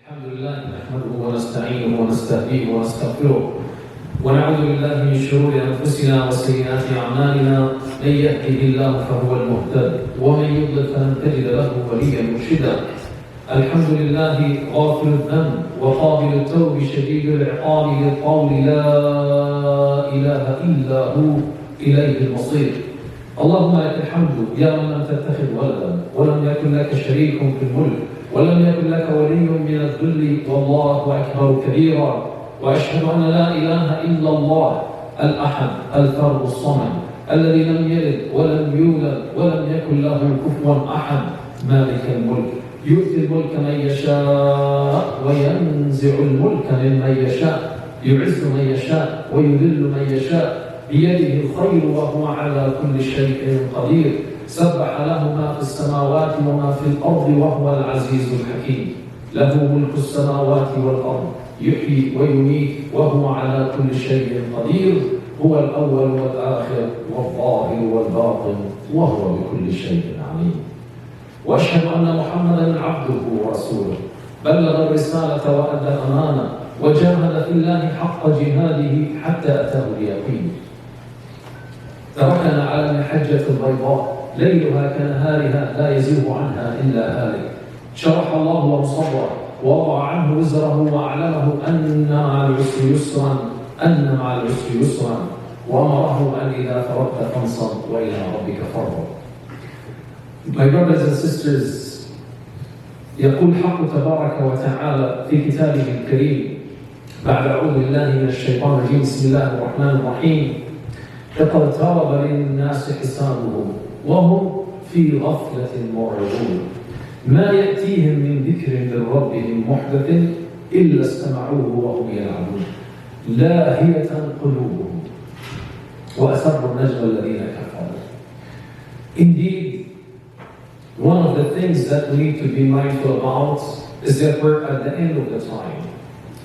الحمد لله نحمده ونستعينه ونستهديه ونستغفره ونعوذ بالله من شرور انفسنا وسيئات اعمالنا من يهده الله فهو المهتد ومن يضلل فلن تجد له وليا مرشدا. الحمد لله غافر الذنب وقابل التوب شديد العقاب للقول لا اله الا هو اليه المصير. اللهم لك الحمد يا من لم تتخذ ولدا ولم يكن لك شريك في الملك ولم يكن لك ولي من الذل والله أكبر كبيرا. وأشهد أن لا إله إلا الله الأحد الفرد الصمد الذي لم يلد ولم يولد ولم يكن له كفوا أحد مالك الملك يؤتي الملك من يشاء وينزع الملك ممن يشاء يعز من يشاء ويذل من يشاء بيده الخير وهو على كل شيء قدير. سبح له ما في السماوات وما في الأرض وهو العزيز الحكيم. له ملك السماوات والأرض يحيي ويميت وهو على كل شيء قدير. هو الأول والآخر والظاهر والباطن وهو بكل شيء عليم. وأشهد أن محمدًا عبده ورسوله بلغ الرسالة وأدى الأمانة وجاهد في الله حق جهاده حتى أتاه اليقين. تركنا على المحجة البيضاء ليلها كنهارها لا يزيغ عنها إلا هالك. شرح الله له صدره ووضع عنه وزره وأعلمه أن مع العسر يسرا وأمره أن إذا فرغت فانصب وإلى ربك فارغب. My brothers and sisters, يقول حق تبارك وتعالى في كتابه الكريم بعد أعوذ بالله من الشيطان الرجيم بسم الله الرحمن الرحيم لقد اقترب للناس حسابهم وهم في غفلة معرضون ما يأتيهم من ذكر من ربهم محدث إلا استمعوه وهم يلعبون لاهية قلوبهم وأسروا النجوى الذين كفروا. Indeed, one of the things that we need to be mindful about is that we're at the end of the time.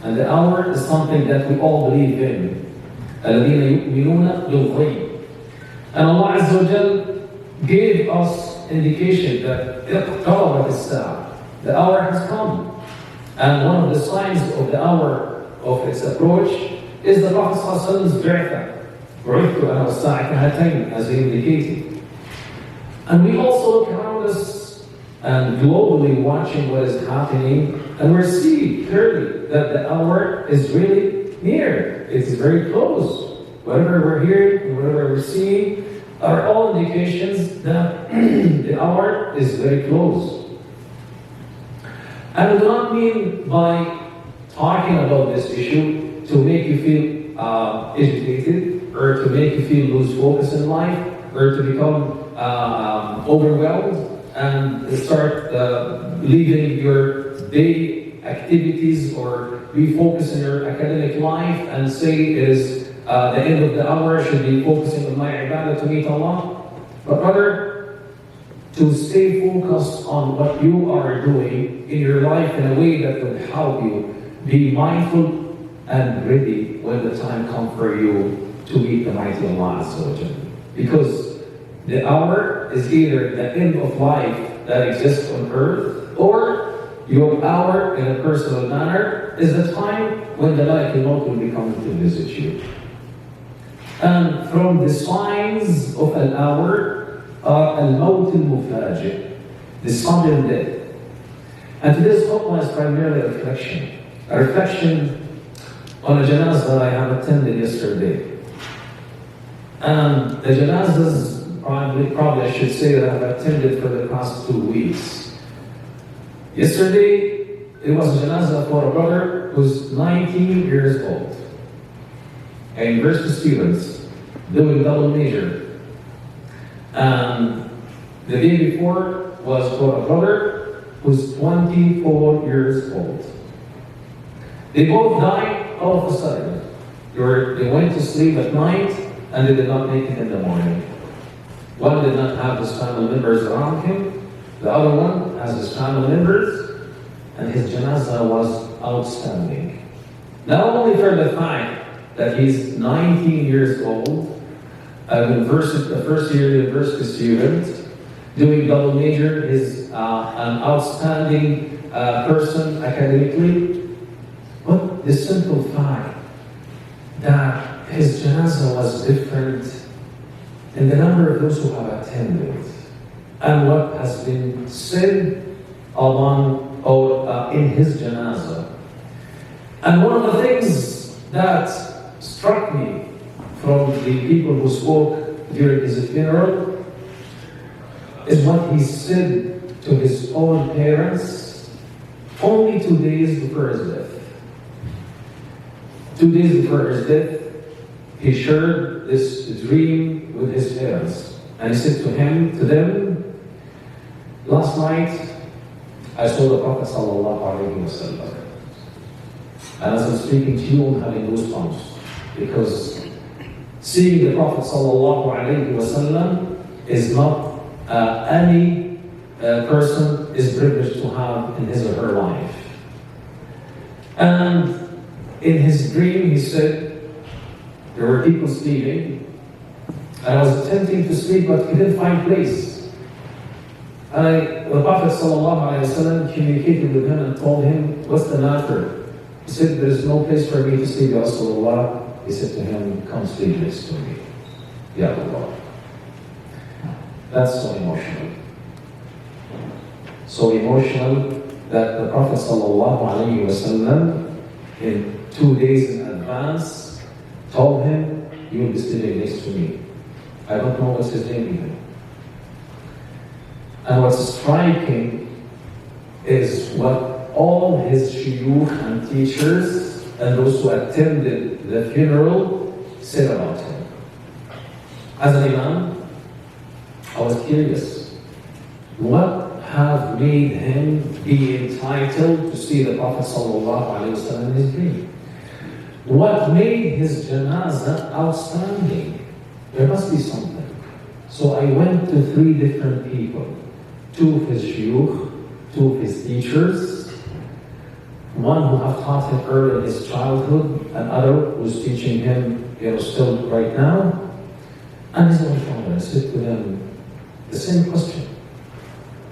And the hour is something that we all believe in. الذين يؤمنون بالغيب. And Allah Azza wa Jal gave us indication that اقتربت الساعة. The hour has come. And one of the signs of the hour of its approach is the Prophet ﷺ's bi'tha. بعثت أنا والساعة كهاتين, as he indicated. And we also look around us and globally watching what is happening, and we're seeing clearly that the hour is really near. It's very close. Whatever we're hearing and whatever we're seeing are all indications that the hour is very close. And I do not mean by talking about this issue to make you feel agitated or to make you feel lose focus in life or to become overwhelmed and start leaving your day activities or refocus in your academic life and say it is the end of the hour, should be focusing on my ibadah to meet Allah. But rather, to stay focused on what you are doing in your life in a way that will help you be mindful and ready when the time comes for you to meet the mighty Allah Azza wa Jalla. Because the hour is either the end of life that exists on earth, or your hour in a personal manner is the time when the Malakul Maut will be coming to visit you. And from the signs of an hour are al-Maut al-Mufaji', the sudden death. And today's khutbah is primarily a reflection on a janazah that I have attended yesterday. And the janazahs, probably I should say, that I have attended for the past 2 weeks. Yesterday, it was a janazah for a brother who's 19 years old, a university student doing double major. And the day before was for a brother who's 24 years old. They both died all of a sudden. They went to sleep at night and they did not make it in the morning. One did not have his family members around him. The other one has his family members, and his janazah was outstanding. Not only for the fact that he's 19 years old, a first year university student, doing double major, is an outstanding person academically, but the simple fact that his janazah was different in the number of those who have attended and what has been said among or in his janazah. And one of the things that struck me from the people who spoke during his funeral is what he said to his own parents only 2 days before his death. 2 days before his death, he shared this dream with his parents. And he said to them, last night I saw the Prophet sallallahu alaihi wasallam. And as I'm speaking to you, I'm having goosebumps, because seeing the Prophet sallallahu alaihi wasallam is not any person is privileged to have in his or her life. And in his dream, he said there were people sleeping, and I was attempting to sleep but couldn't find place. And the Prophet ﷺ communicated with him and told him, what's the matter? He said, there's no place for me to sleep, Ya Rasulullah. He said to him, come sleep next to me, Ya Allah. That's so emotional. So emotional that the Prophet ﷺ, in 2 days in advance, told him, you will be sleeping next to me. I don't know what's his name even. And what's striking is what all his shuyukh and teachers and those who attended the funeral said about him. As an imam, I was curious. What have made him be entitled to see the Prophet ﷺ in his dream? What made his janazah outstanding? There must be something. So I went to 3 different people. 2 of his shuyukh, 2 of his teachers, one who have taught him early in his childhood, another who's teaching him, still right now, and his own father. I said to them the same question.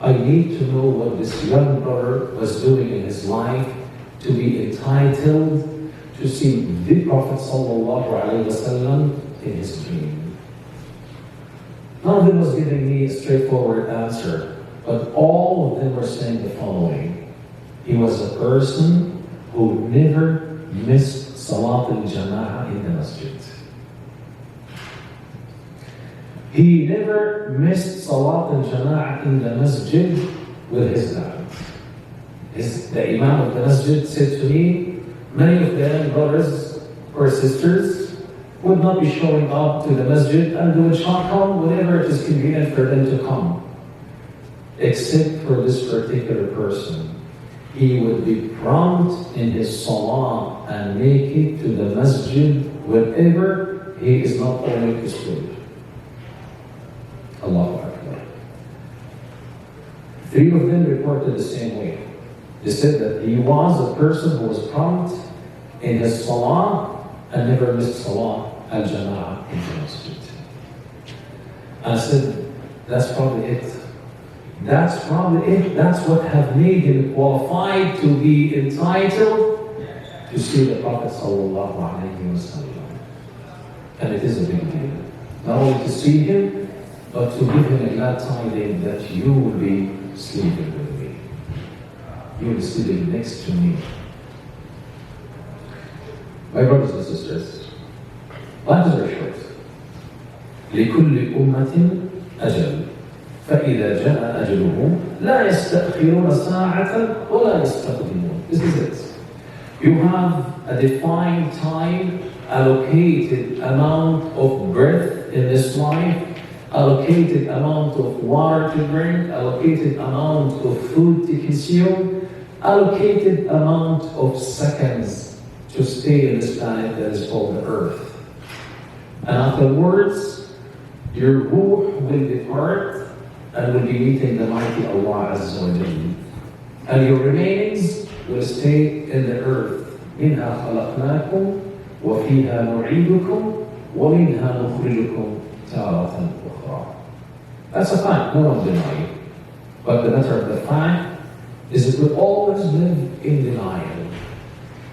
I need to know what this young brother was doing in his life to be entitled to see the Prophet ﷺ in his dream. None of them was giving me a straightforward answer, but all of them were saying the following. He was a person who never missed Salat al-Jama'ah in the masjid. He never missed Salat al-Jama'ah in the masjid with his dad. The Imam of the masjid said to me, many of them, brothers or sisters, would not be showing up to the masjid, and they would come whenever it is convenient for them to come. Except for this particular person. He would be prompt in his salah and make it to the masjid whenever he is not going to school. Allahu Akbar. 3 of them reported the same way. They said that he was a person who was prompt in his salah and never missed salah al-jama'ah in the masjid. And I said, that's probably it. That's probably it. That's what have made him qualified to be entitled to see the Prophet sallallahu alaihi wasallam. And it is a big deal. Not only to see him, but to give him a glad tidings that you will be sleeping with me. You will be sleeping next to me. My brothers and sisters, life is very short. لكل أمة أجل. فإذا جاء أجلهم لا يستأخرون ساعة ولا يستقدمون. This is it. You have a defined time, allocated amount of breath in this life, allocated amount of water to drink, allocated amount of food to consume, allocated amount of seconds to stay in this planet that is called the Earth. And afterwards, your ruh will depart and will be meeting the mighty Allah Azza wa Jalla. And your remainings will stay in the earth. مِنْهَا خَلَقْنَاكُمْ وَفِيهَا نُعِيدُكُمْ وَمِنْهَا نُخْرِجُكُمْ تَارَةً أُخْرَى. That's a fact, no one denying. But the matter of the fact is that we always live in denial.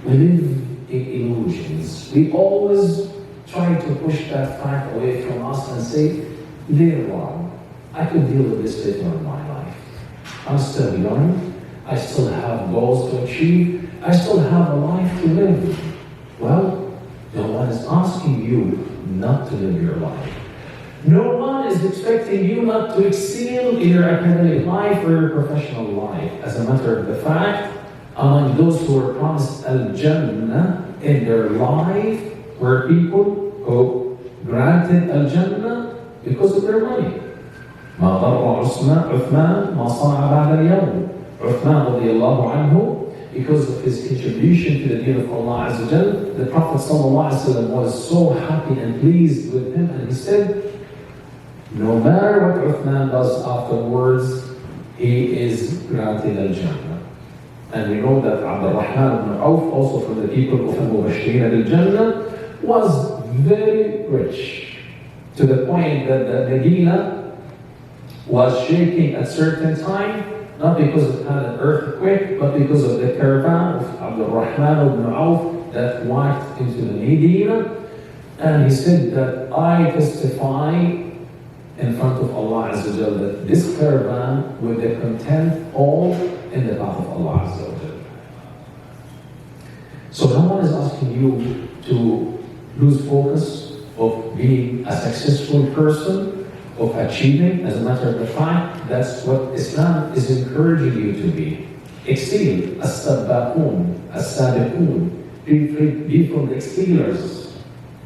We live in illusions. We always try to push that fact away from us and say, later on, I could deal with this later in my life. I'm still young. I still have goals to achieve. I still have a life to live. Well, no one is asking you not to live your life. No one is expecting you not to excel in your academic life or your professional life. As a matter of the fact, among those who are promised Al-Jannah in their life were people who granted Al-Jannah because of their money. ما ضر عثمان ما صنع بعد اليوم. Uthman radiallahu anhu, because of his contribution to the deen of Allah Azza wa Jal, the Prophet ﷺ was so happy and pleased with him, and he said, no matter what Uthman does afterwards, he is granted Al-Jannah. And we know that Abdul Rahman ibn Auf, also from the people of Al-Mubashirin al-Jannah, was very rich, to the point that the Medina was shaking at certain time, not because it had an earthquake, but because of the caravan of Abdul Rahman ibn Auf that walked into the Medina. And he said that I testify in front of Allah Azza wa Jal that this caravan would be content all in the path of Allah Azza wa Jal. So no one is asking you to lose focus of being a successful person, of achieving. As a matter of fact, that's what Islam is encouraging you to be. Excel, as-sabbaqoon, as-sabiqoon, be from the excellers.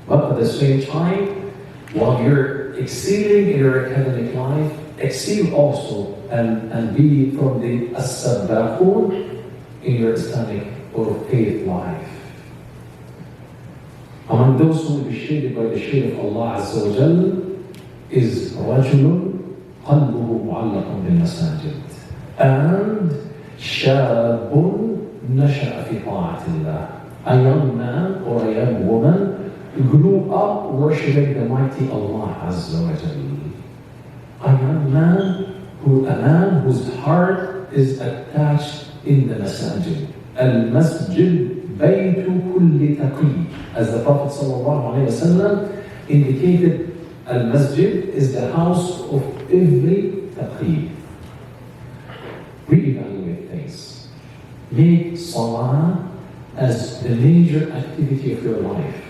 But at the same time, while you're excelling in your academic life, excel also and be from the as-sabbaqoon in your Islamic or faith life. Among those who will be shaded by the shade of Allah Azza wa Jal is رجل قلبه معلق بالمساجد and شاب نشأ في طاعة الله. A young man or a young woman grew up worshiping the mighty Allah Azza wa Jal. A young man, a man whose heart is attached in the masajid. Al-masjid baytu kulli taqi. As the Prophet ﷺ indicated, Al-Masjid is the house of every taqi. Reevaluate things. Make salah as the major activity of your life.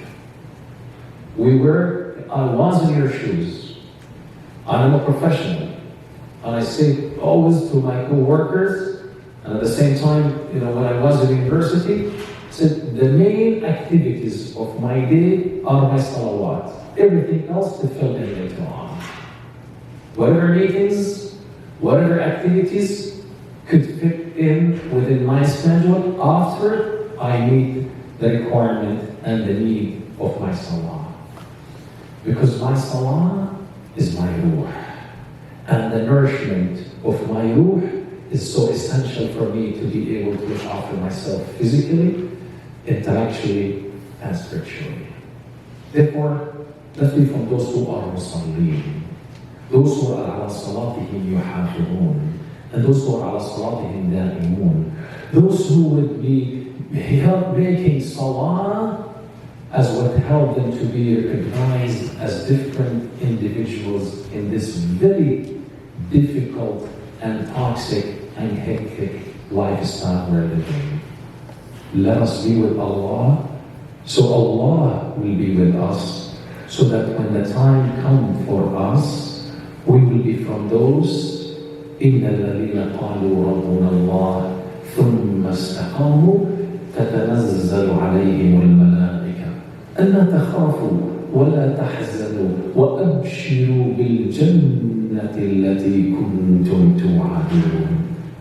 I was in your shoes. I'm a professional. And I say always to my co-workers, and at the same time, when I was in university, I said the main activities of my day are my salawat. Everything else to fill in later on. Whatever meetings, whatever activities could fit in within my schedule after I meet the requirement and the need of my salah. Because my salah is my ruh. And the nourishment of my ruh is so essential for me to be able to look after myself physically, intellectually, and spiritually. Therefore, let's be from those who are musallin, those who are ala salatihim yuhafidun, and those who are ala salatihim da'imun, those who would be making salah as what helped them to be recognized as different individuals in this very difficult and toxic and hectic lifestyle we're living. Let us be with Allah, so Allah will be with us, so that when the time comes for us, we will be from those إِنَّ الَّذِينَ قَالُوا رَبُّنَا اللَّهُ ثُمَّ اسْتَقَامُوا تَتَنَزَّلُ عَلَيْهِمُ الْمَلَائِكَةُ أَلَّا تَخَافُوا وَلَا تَحْزَنُوا وَأَبْشِرُوا بِالْجَنَّةِ الَّتِي كُنتُمْ تُوعَدُونَ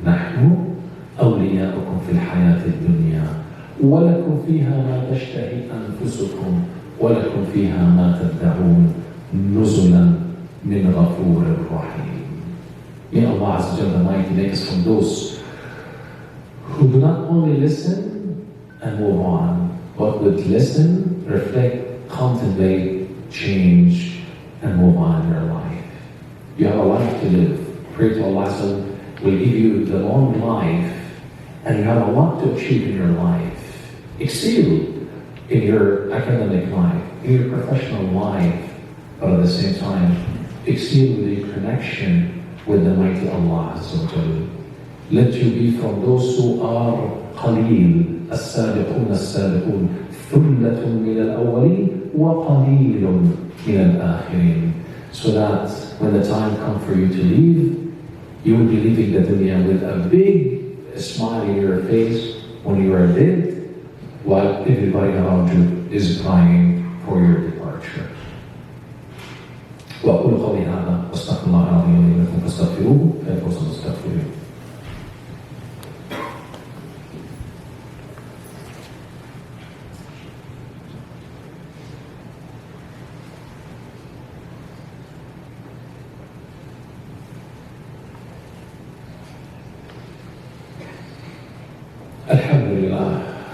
نَحْنُ أَوْلِيَاؤُكُمْ فِي الْحَيَاةِ الدُّنْيَا وَلَكُمْ فِيهَا مَا تَشْتَهِي أَنفُسُكُمْ وَلَكُمْ فِيهَا مَا تَدَّعُونَ نُزُلًا مِنْ غَفُورٍ رَحِيمٍ. May Allah Azza wa Jalla Almighty make us from those who do not only listen and move on, but would listen, reflect, contemplate, change, and move on in their life. You have a life to live. Pray to Allah Azza wa Jalla will give you the long life and you have a lot to achieve in your life. Exceed in your academic life, in your professional life, but at the same time, exceed with your connection with the mighty Allah Azza wa Jalla. Let you be from those who are قليل السابقون السابقون ثلة من الأولين وقليل من الآخرين. So that when the time comes for you to leave, you will be leaving the dunya with a big smile in your face when you are dead, while everybody around you is crying for your departure. وأقول قولي هذا واستغفر الله العظيم لي ولكم فاستغفروه فإنه سنستغفره.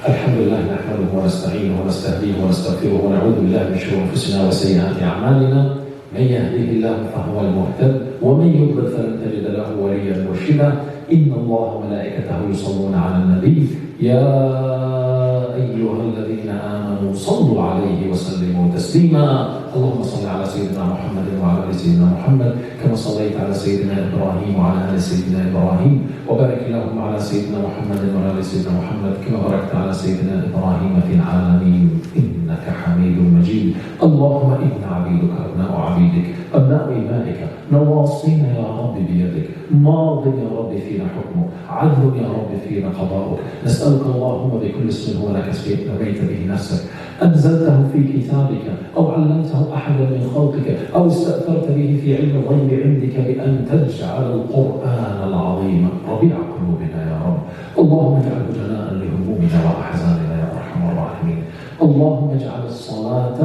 الحمد لله نحمده ونستعينه ونستهديه ونستغفره ونعوذ بالله من شرور انفسنا وسيئات اعمالنا. من يهديه الله فهو المهتد ومن يضلل فلن تجد له وليا مرشدا. ان الله وملائكته يصلون على النبي يا ايها الذين امنوا صلوا عليه وسلموا تسليما. اللهم صل على سيدنا محمد وعلى ال سيدنا محمد كما صليت على سيدنا ابراهيم وعلى ال سيدنا ابراهيم وبارك اللهم على سيدنا محمد وعلى ال سيدنا محمد كما باركت على سيدنا ابراهيم في العالمين انك حميد مجيد. اللهم انا عبيدك ابناء عبيدك ابناء امائك نواصينا يا رب بيدك ماض يا رب فينا حكمك عدل يا رب فينا قضاؤك. نسالك اللهم بكل اسم هو لك سميت به نفسك انزلته في كتابك او علمته احدا من خلقك او استاثرت به في علم الغيب عندك بان تجعل القران العظيم ربيع قلوبنا يا رب. اللهم اجعله جلاء لهمومنا واحزاننا يا ارحم الراحمين. اللهم اجعل الصلاه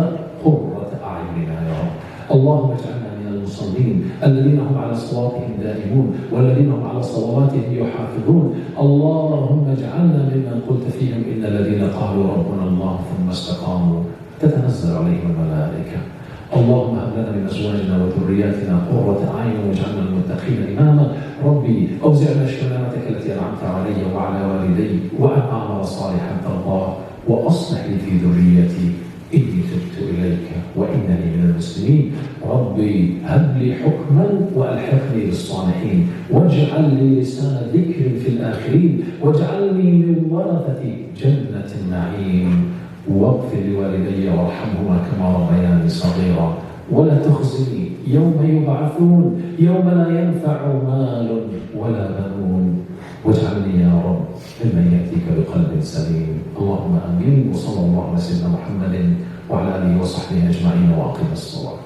قرة اعيننا يا رب. اللهم اجعلنا من المصلين الذين هم على صلاتهم دائمون والذين هم على صلواتهم يحافظون. اللهم اجعلنا ممن قلت فيهم ان الذين قالوا ربنا الله ثم استقاموا تتنزل عليهم الملائكه. اللهم هب لنا من ازواجنا وذرياتنا قرة اعين واجعلنا للمتقين اماما. ربي اوزعنا شماتك التي انعمت علي وعلى والدي وان اعمل صالحا ترضاه واصلح لي في ذريتي إني تبت إليك وإنني من المسلمين. ربي هب لي حكما وألحقني بالصالحين واجعل لي لسان ذكر في الآخرين واجعلني من ورثة جنة النعيم واغفر لوالدي وارحمهما كما ربياني صغيرا ولا تخزني يوم يبعثون يوم لا ينفع مال ولا بنون واجعلني يا رب ممن يأتيك بقلب سليم. اللهم آمين. وصلى الله على سيدنا محمد وعلى آله وصحبه أجمعين وأقم الصلاة.